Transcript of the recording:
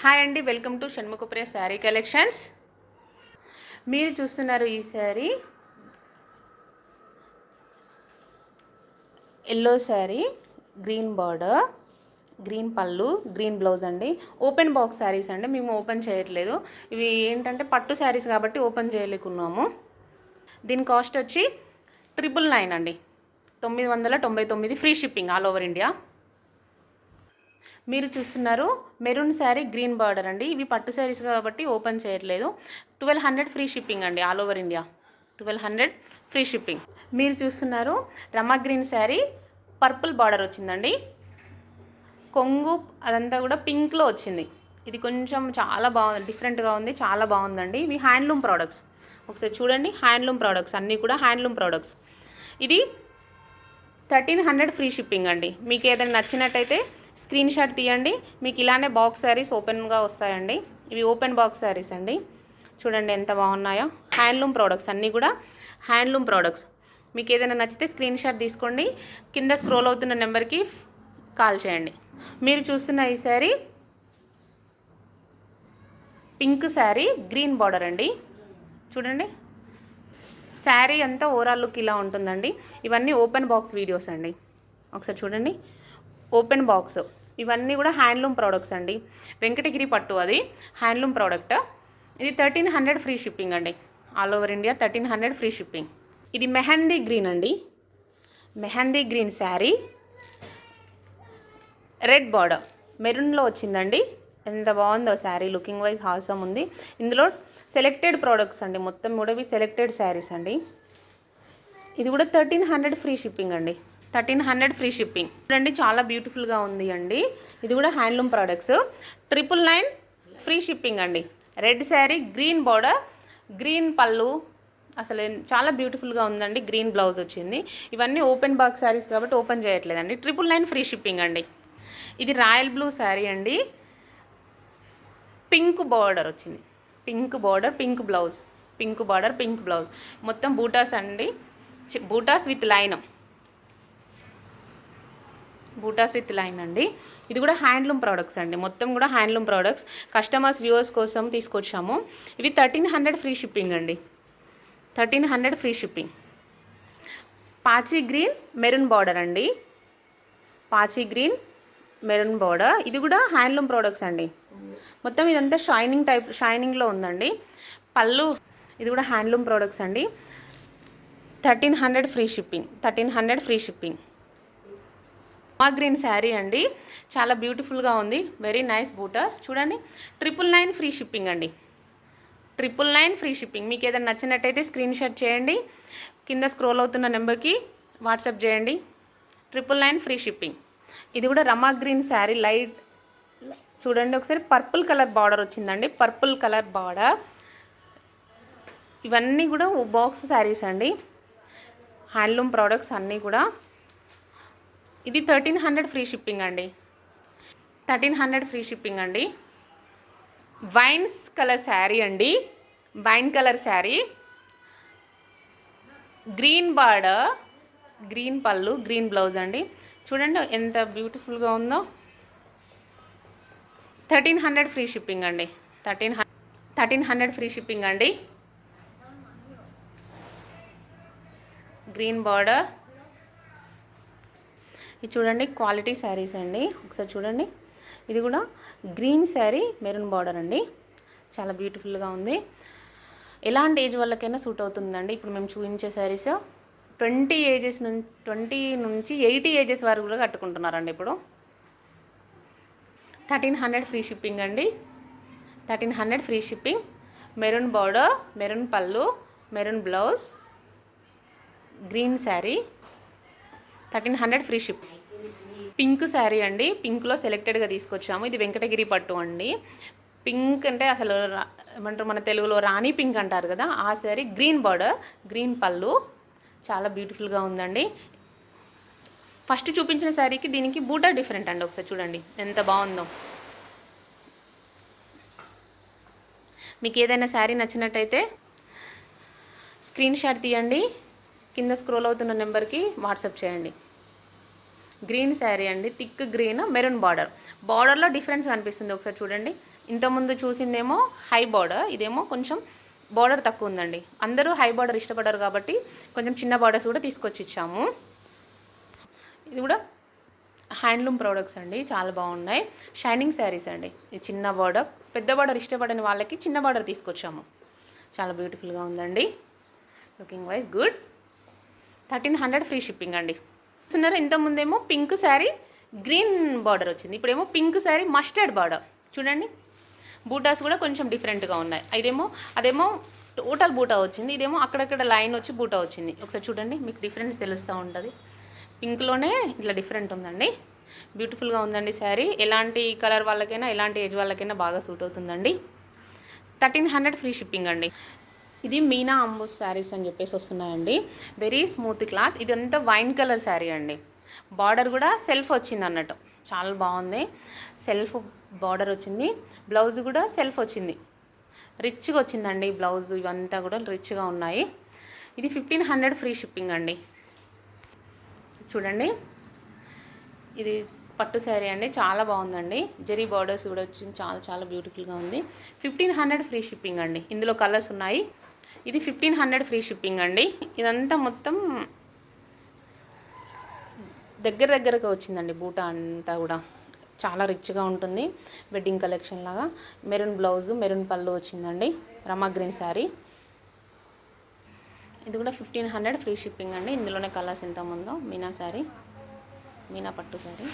Hi అండి, welcome to Shanmukhapriya sari collections. మీరు చూస్తున్నారు ఈ sari yellow sari, green border, green పళ్ళు, గ్రీన్ బ్లౌజ్ అండి. ఓపెన్ బాక్స్ శారీస్ అండి, మేము ఓపెన్ చేయట్లేదు. ఇవి ఏంటంటే పట్టు శారీస్ కాబట్టి ఓపెన్ చేయలేకున్నాము. దీని కాస్ట్ వచ్చి 999 అండి, 999 free shipping all over India. మీరు చూస్తున్నారు మెరూన్ శారీ, గ్రీన్ బార్డర్ అండి. ఇవి పట్టు శారీస్ కాబట్టి ఓపెన్ చేయట్లేదు. 1200 ఫ్రీ షిప్పింగ్ అండి all over India. 1200 free shipping. మీరు చూస్తున్నారు రమా గ్రీన్ శారీ, పర్పుల్ బార్డర్ వచ్చిందండి. కొంగు అదంతా కూడా పింక్లో వచ్చింది. ఇది కొంచెం చాలా బాగుంది, డిఫరెంట్గా ఉంది, చాలా బాగుందండి. ఇవి హ్యాండ్లూమ్ ప్రోడక్ట్స్. ఒకసారి చూడండి, హ్యాండ్లూమ్ ప్రోడక్ట్స్ అన్నీ కూడా హ్యాండ్లూమ్ ప్రోడక్ట్స్. ఇది 1300 ఫ్రీ షిప్పింగ్ అండి. మీకు ఏదైనా నచ్చినట్టయితే స్క్రీన్ షాట్ తీయండి. మీకు ఇలానే బాక్స్ శారీస్ ఓపెన్గా వస్తాయండి. ఇవి ఓపెన్ బాక్స్ శారీస్ అండి. చూడండి ఎంత బాగున్నాయో. హ్యాండ్లూమ్ ప్రోడక్ట్స్ అన్నీ కూడా హ్యాండ్లూమ్ ప్రోడక్ట్స్. మీకు ఏదైనా నచ్చితే స్క్రీన్ షాట్ తీసుకోండి, కింద స్క్రోల్ అవుతున్న నెంబర్కి కాల్ చేయండి. మీరు చూస్తున్న ఈ sari pink sari, green border అండి. చూడండి, శారీ అంతా ఓవరాల్ లుక్ ఇలా ఉంటుందండి. ఇవన్నీ ఓపెన్ బాక్స్ వీడియోస్ అండి. ఒకసారి చూడండి, ఓపెన్ బాక్స్. ఇవన్నీ కూడా హ్యాండ్లూమ్ ప్రోడక్ట్స్ అండి. వెంకటగిరి పట్టు, అది హ్యాండ్లూమ్ ప్రోడక్ట్. ఇది 1300 ఫ్రీ షిప్పింగ్ అండి all over India. 1300 free shipping. ఇది మెహందీ గ్రీన్ అండి, mehndi green sari, red border, మెరూన్లో వచ్చిందండి. ఎంత బాగుందో శారీ, లుకింగ్ వైజ్ హాసమ్ ఉంది. ఇందులో సెలెక్టెడ్ ప్రోడక్ట్స్ అండి, మొత్తం కూడా ఇవి సెలెక్టెడ్ శారీస్ అండి. ఇది కూడా 1300 ఫ్రీ షిప్పింగ్ అండి. 1300 ఫ్రీ షిప్పింగ్. చూడండి, చాలా బ్యూటిఫుల్గా ఉంది అండి. ఇది కూడా హ్యాండ్లూమ్ ప్రోడక్ట్స్. 999 ఫ్రీ షిప్పింగ్ అండి. Red sari, green border, green పళ్ళు, అసలు చాలా బ్యూటిఫుల్గా ఉందండి. గ్రీన్ బ్లౌజ్ వచ్చింది. ఇవన్నీ ఓపెన్ బాక్స్ శారీస్ కాబట్టి ఓపెన్ చేయట్లేదండి. 999 ఫ్రీ షిప్పింగ్ అండి. ఇది రాయల్ బ్లూ శారీ అండి, పింక్ బార్డర్ వచ్చింది. Pink border, pink blouse, pink border, pink blouse, మొత్తం బూటాస్ అండి. Buttas with line, buttas with line అండి. ఇది కూడా హ్యాండ్లూమ్ ప్రోడక్ట్స్ అండి, మొత్తం కూడా హ్యాండ్లూమ్ ప్రోడక్ట్స్. కస్టమర్స్ వ్యూవర్స్ కోసం తీసుకొచ్చాము. ఇవి 1300 ఫ్రీ షిప్పింగ్ అండి. 1300 ఫ్రీ షిప్పింగ్. పాచీ గ్రీన్, మెరూన్ బార్డర్ అండి. పాచీ గ్రీన్, మెరూన్ బార్డర్. ఇది కూడా హ్యాండ్లూమ్ ప్రోడక్ట్స్ అండి. మొత్తం ఇదంతా షైనింగ్ టైప్, షైనింగ్లో ఉందండి. పళ్ళు. ఇది కూడా హ్యాండ్లూమ్ ప్రోడక్ట్స్ అండి. 1300 ఫ్రీ షిప్పింగ్. 1300 free shipping. మా గ్రీన్ శారీ అండి, చాలా బ్యూటిఫుల్గా ఉంది. Very nice buttas. చూడండి, 999 ఫ్రీ షిప్పింగ్ అండి. 999 ఫ్రీ షిప్పింగ్. మీకు ఏదైనా నచ్చినట్టయితే స్క్రీన్ షాట్ చేయండి, కింద స్క్రోల్ అవుతున్న నెంబర్కి వాట్సాప్ చేయండి. 999 ఫ్రీ షిప్పింగ్. ఇది కూడా రమా గ్రీన్ శారీ, లైట్ చూడండి ఒకసారి. పర్పుల్ కలర్ బార్డర్ వచ్చిందండి, పర్పుల్ కలర్ బార్డర్. ఇవన్నీ కూడా బాక్స్ శారీస్ అండి, హ్యాండ్లూమ్ ప్రోడక్ట్స్ అన్నీ కూడా. ఇది 1300 ఫ్రీ షిప్పింగ్ అండి. 1300 ఫ్రీ షిప్పింగ్ అండి. వైన్స్ కలర్ శారీ అండి, wine colour sari, green border, green పళ్ళు, గ్రీన్ బ్లౌజ్ అండి. చూడండి ఎంత బ్యూటిఫుల్గా ఉందో. 1300 ఫ్రీ షిప్పింగ్ అండి. 1300 ఫ్రీ షిప్పింగ్ అండి. Green border. ఇది చూడండి, క్వాలిటీ శారీస్ అండి. ఒకసారి చూడండి, ఇది కూడా గ్రీన్ శారీ, మెరూన్ బార్డర్ అండి. చాలా బ్యూటిఫుల్గా ఉంది. ఎలాంటి ఏజ్ వాళ్ళకైనా సూట్ అవుతుందండి. ఇప్పుడు మేము చూపించే శారీస్ 20 నుంచి 80 ఏజెస్ వరకు కూడా కట్టుకుంటున్నారండి ఇప్పుడు. 1300 ఫ్రీ షిప్పింగ్ అండి. 1300 free shipping. Maroon border, maroon పళ్ళు, maroon blouse, green sari, 1300 free shipping. Pink sari అండి, పింక్లో సెలెక్టెడ్గా తీసుకొచ్చాము. ఇది వెంకటగిరి పట్టు అండి. పింక్ అంటే అసలు ఏమంటారు, మన తెలుగులో రాణి పింక్ అంటారు కదా, ఆ శారీ. గ్రీన్ బార్డర్, గ్రీన్ పళ్ళు, చాలా బ్యూటిఫుల్గా ఉందండి. ఫస్ట్ చూపించిన శారీకి దీనికి బూటా డిఫరెంట్ అండి. ఒకసారి చూడండి ఎంత బాగుందో. మీకు ఏదైనా శారీ నచ్చినట్టయితే స్క్రీన్ షాట్ తీయండి, కింద స్క్రోల్ అవుతున్న నెంబర్కి వాట్సాప్ చేయండి. గ్రీన్ శారీ అండి, థిక్ గ్రీన్, మెరూన్ బార్డర్. బార్డర్లో డిఫరెన్స్ కనిపిస్తుంది, ఒకసారి చూడండి. ఇంతకుముందు చూసిందేమో హై బార్డర్, ఇదేమో కొంచెం బార్డర్ తక్కువ ఉందండి. అందరూ హై బార్డర్ ఇష్టపడ్డారు కాబట్టి కొంచెం చిన్న బార్డర్స్ కూడా తీసుకొచ్చి ఇచ్చాము. ఇది కూడా హ్యాండ్లూమ్ ప్రోడక్ట్స్ అండి, చాలా బాగున్నాయి. షైనింగ్ శారీస్ అండి. ఇది చిన్న బార్డర్, పెద్ద బార్డర్ ఇష్టపడని వాళ్ళకి చిన్న బార్డర్ తీసుకొచ్చాము. చాలా బ్యూటిఫుల్గా ఉందండి, looking wise good. 1300 free shipping అండి. చూస్తున్నారు, ఇంతకుముందేమో పింక్ శారీ గ్రీన్ బార్డర్ వచ్చింది, ఇప్పుడేమో పింక్ శారీ మస్టర్డ్ బార్డర్. చూడండి, బూటాస్ కూడా కొంచెం డిఫరెంట్గా ఉన్నాయి. అదేమో టోటల్ బూటా వచ్చింది, ఇదేమో అక్కడక్కడ లైన్ వచ్చి బూటా వచ్చింది. ఒకసారి చూడండి, మీకు డిఫరెన్స్ తెలుస్తూ ఉంటుంది. పింక్లోనే ఇట్లా డిఫరెంట్ ఉందండి, బ్యూటిఫుల్గా ఉందండి శారీ. ఎలాంటి కలర్ వాళ్ళకైనా ఎలాంటి ఏజ్ వాళ్ళకైనా బాగా సూట్ అవుతుందండి. 1300 ఫ్రీ షిప్పింగ్ అండి. ఇది మీనా అంబూస్ శారీస్ అని చెప్పేసి వస్తున్నాయండి. Very smooth cloth. ఇదంతా వైన్ కలర్ శారీ అండి. బార్డర్ కూడా సెల్ఫ్ వచ్చింది అన్నట్టు, చాలా బాగుంది. సెల్ఫ్ బార్డర్ వచ్చింది, బ్లౌజ్ కూడా సెల్ఫ్ వచ్చింది, రిచ్గా వచ్చిందండి బ్లౌజ్. ఇవంతా కూడా రిచ్గా ఉన్నాయి. ఇది 1500 ఫ్రీ షిప్పింగ్ అండి. చూడండి, ఇది పట్టు శారీ అండి, చాలా బాగుందండి. జరీ బార్డర్స్ కూడా వచ్చింది, చాలా చాలా బ్యూటిఫుల్గా ఉంది. 1500 ఫ్రీ షిప్పింగ్ అండి. ఇందులో కలర్స్ ఉన్నాయి. ఇది 1500 ఫ్రీ షిప్పింగ్ అండి. ఇదంతా మొత్తం దగ్గరగా వచ్చిందండి, బూటా అంతా కూడా చాలా రిచ్గా ఉంటుంది. వెడ్డింగ్ కలెక్షన్ లాగా. మెరూన్ బ్లౌజు, మెరూన్ పళ్ళు వచ్చిందండి. రమా గ్రీన్ శారీ. ఇది కూడా 1500 ఫ్రీ షిప్పింగ్ అండి. ఇందులోనే కలర్స్ ఎంత ఉందో. మీనా శారీ, మీనా పట్టు శారీ.